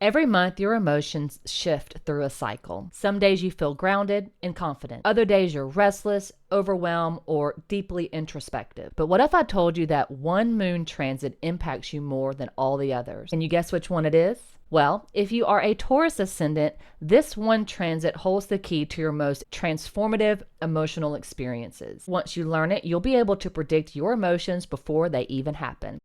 Every month, your emotions shift through a cycle. Some days you feel grounded and confident. Other days you're restless, overwhelmed, or deeply introspective. But what if I told you that one moon transit impacts you more than all the others? Can you guess which one it is? Well, if you are a Taurus ascendant, this one transit holds the key to your most transformative emotional experiences. Once you learn it, you'll be able to predict your emotions before they even happen.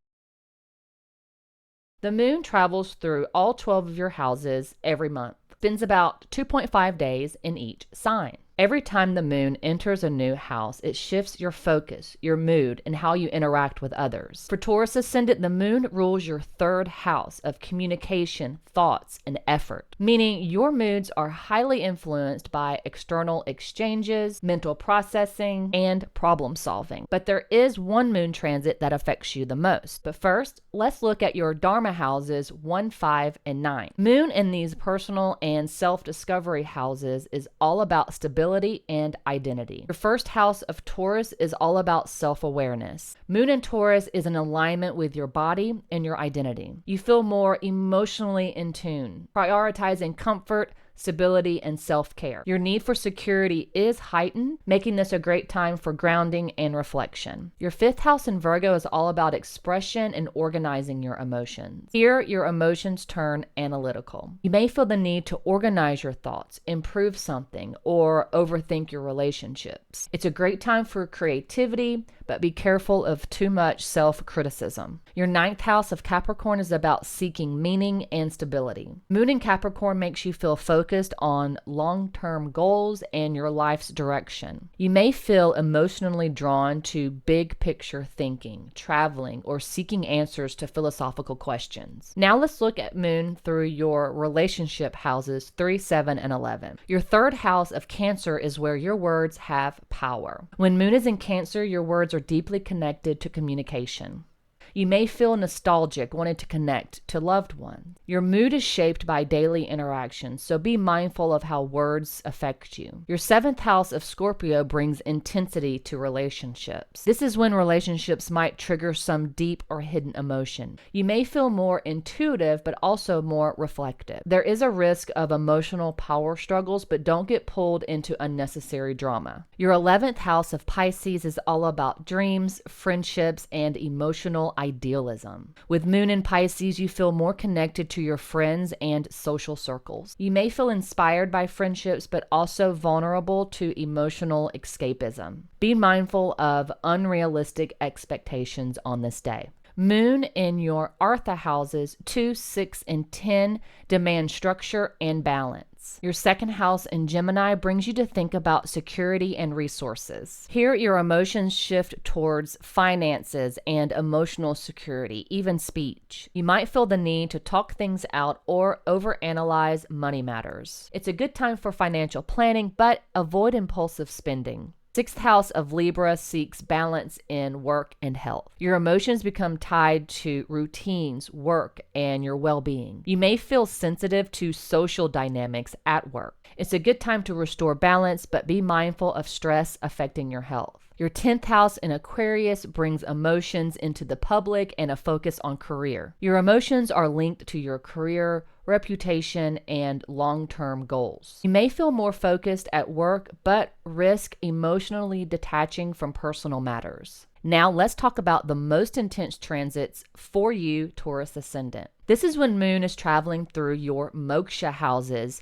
The moon travels through all 12 of your houses every month, spends about 2.5 days in each sign. Every time the moon enters a new house, it shifts your focus, your mood, and how you interact with others. For Taurus ascendant, the moon rules your third house of communication, thoughts, and effort, meaning your moods are highly influenced by external exchanges, mental processing, and problem solving. But there is one moon transit that affects you the most. But first, let's look at your Dharma houses 1, 5, and 9. Moon in these personal and self-discovery houses is all about stability and identity. Your first house of Taurus is all about self-awareness. Moon in Taurus is in alignment with your body and your identity. You feel more emotionally in tune, prioritizing comfort, stability, and self-care. Your need for security is heightened, making this a great time for grounding and reflection. Your fifth house in Virgo is all about expression and organizing your emotions. Here, your emotions turn analytical. You may feel the need to organize your thoughts, improve something, or overthink your relationships. It's a great time for creativity, but be careful of too much self-criticism. Your ninth house of Capricorn is about seeking meaning and stability. Moon in Capricorn makes you feel focused on long-term goals and your life's direction. You may feel emotionally drawn to big picture thinking, traveling, or seeking answers to philosophical questions. Now let's look at Moon through your relationship houses 3, 7, and 11. Your third house of Cancer is where your words have power. When Moon is in Cancer, your words are deeply connected to communication. You may feel nostalgic, wanting to connect to loved ones. Your mood is shaped by daily interactions, so be mindful of how words affect you. Your seventh house of Scorpio brings intensity to relationships. This is when relationships might trigger some deep or hidden emotion. You may feel more intuitive, but also more reflective. There is a risk of emotional power struggles, but don't get pulled into unnecessary drama. Your 11th house of Pisces is all about dreams, friendships, and emotional idealism. With Moon in Pisces, you feel more connected to your friends and social circles. You may feel inspired by friendships, but also vulnerable to emotional escapism. Be mindful of unrealistic expectations on this day. Moon in your Artha houses 2, 6, and 10 demand structure and balance. Your second house in Gemini brings you to think about security and resources. Here, your emotions shift towards finances and emotional security, even speech. You might feel the need to talk things out or overanalyze money matters. It's a good time for financial planning, but avoid impulsive spending. Sixth house of Libra seeks balance in work and health. Your emotions become tied to routines, work, and your well-being. You may feel sensitive to social dynamics at work. It's a good time to restore balance, but be mindful of stress affecting your health. Your 10th house in Aquarius brings emotions into the public and a focus on career. Your emotions are linked to your career, reputation, and long-term goals. You may feel more focused at work, but risk emotionally detaching from personal matters. Now let's talk about the most intense transits for you, Taurus ascendant. This is when Moon is traveling through your Moksha houses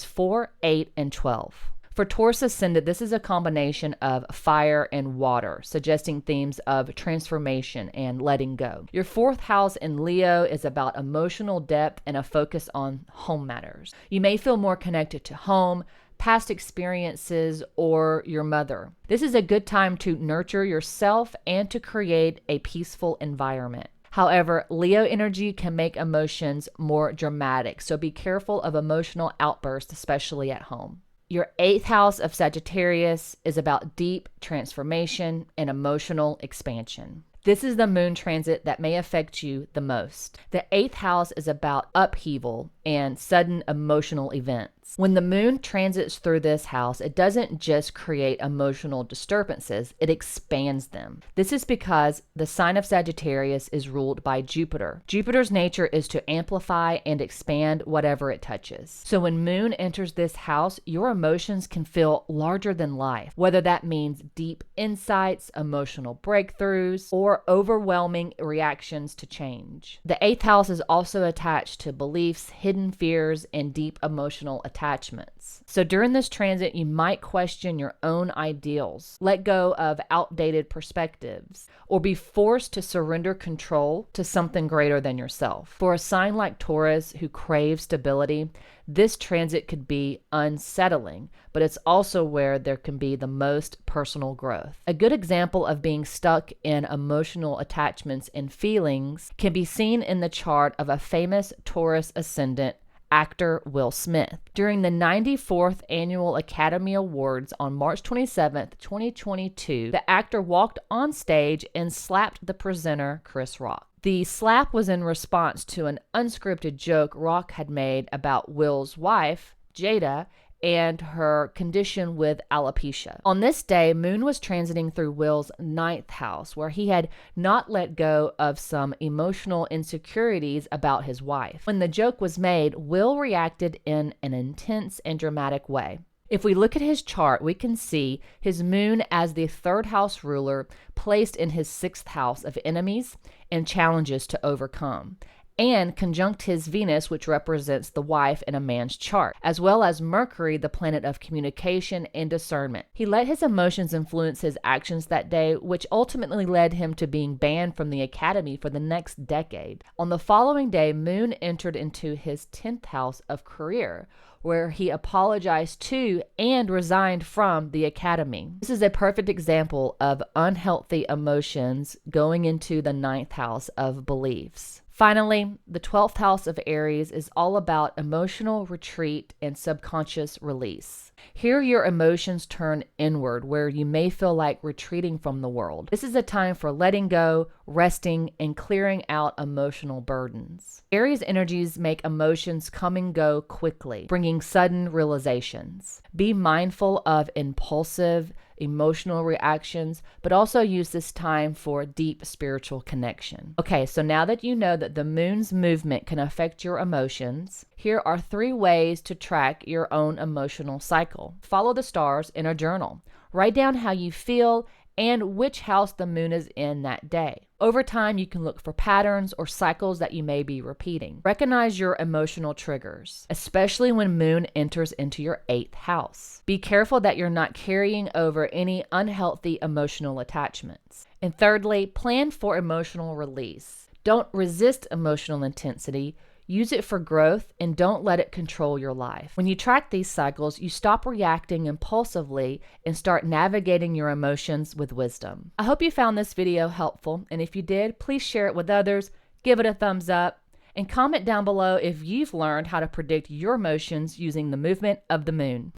4, 8, and 12. For Taurus ascendant, this is a combination of fire and water, suggesting themes of transformation and letting go. Your fourth house in Leo is about emotional depth and a focus on home matters. You may feel more connected to home, past experiences, or your mother. This is a good time to nurture yourself and to create a peaceful environment. However, Leo energy can make emotions more dramatic, so be careful of emotional outbursts, especially at home. Your 8th house of Sagittarius is about deep transformation and emotional expansion. This is the Moon transit that may affect you the most. The 8th house is about upheaval and sudden emotional events. attachments. When the moon transits through this house, it doesn't just create emotional disturbances, it expands them. This is because the sign of Sagittarius is ruled by Jupiter. Jupiter's nature is to amplify and expand whatever it touches. So when moon enters this house, your emotions can feel larger than life, whether that means deep insights, emotional breakthroughs, or overwhelming reactions to change. The 8th house is also attached to beliefs, hidden fears, and deep emotional attachments. So during this transit, you might question your own ideals, let go of outdated perspectives, or be forced to surrender control to something greater than yourself. For a sign like Taurus who craves stability, this transit could be unsettling, but it's also where there can be the most personal growth. A good example of being stuck in emotional attachments and feelings can be seen in the chart of a famous Taurus ascendant, actor Will Smith. During the 94th Annual Academy Awards on March 27, 2022, the actor walked on stage and slapped the presenter, Chris Rock. The slap was in response to an unscripted joke Rock had made about Will's wife, Jada, and her condition with alopecia. On this day, Moon was transiting through Will's 9th house, where he had not let go of some emotional insecurities about his wife. When the joke was made, Will reacted in an intense and dramatic way. If we look at his chart, we can see his moon as the 3rd house ruler placed in his 6th house of enemies and challenges to overcome, and conjunct his Venus, which represents the wife in a man's chart, as well as Mercury, the planet of communication and discernment. He let his emotions influence his actions that day, which ultimately led him to being banned from the academy for the next decade. On the following day, Moon entered into his 10th house of career, where he apologized to and resigned from the academy. This is a perfect example of unhealthy emotions going into the 9th house of beliefs. Finally, the 12th house of Aries is all about emotional retreat and subconscious release. Here, your emotions turn inward, where you may feel like retreating from the world. This is a time for letting go, resting, and clearing out emotional burdens. Aries energies make emotions come and go quickly, bringing sudden realizations. Be mindful of impulsive, emotional reactions, but also use this time for deep spiritual connection. Okay, so now that you know that the moon's movement can affect your emotions, here are 3 ways to track your own emotional cycle. Follow the stars in a journal. Write down how you feel and which house the moon is in that day. Over time, you can look for patterns or cycles that you may be repeating. Recognize your emotional triggers, especially when moon enters into your 8th house. Be careful that you're not carrying over any unhealthy emotional attachments. And thirdly, plan for emotional release. Don't resist emotional intensity. Use it for growth and don't let it control your life. When you track these cycles, you stop reacting impulsively and start navigating your emotions with wisdom. I hope you found this video helpful, and if you did, please share it with others, give it a thumbs up, and comment down below if you've learned how to predict your emotions using the movement of the moon.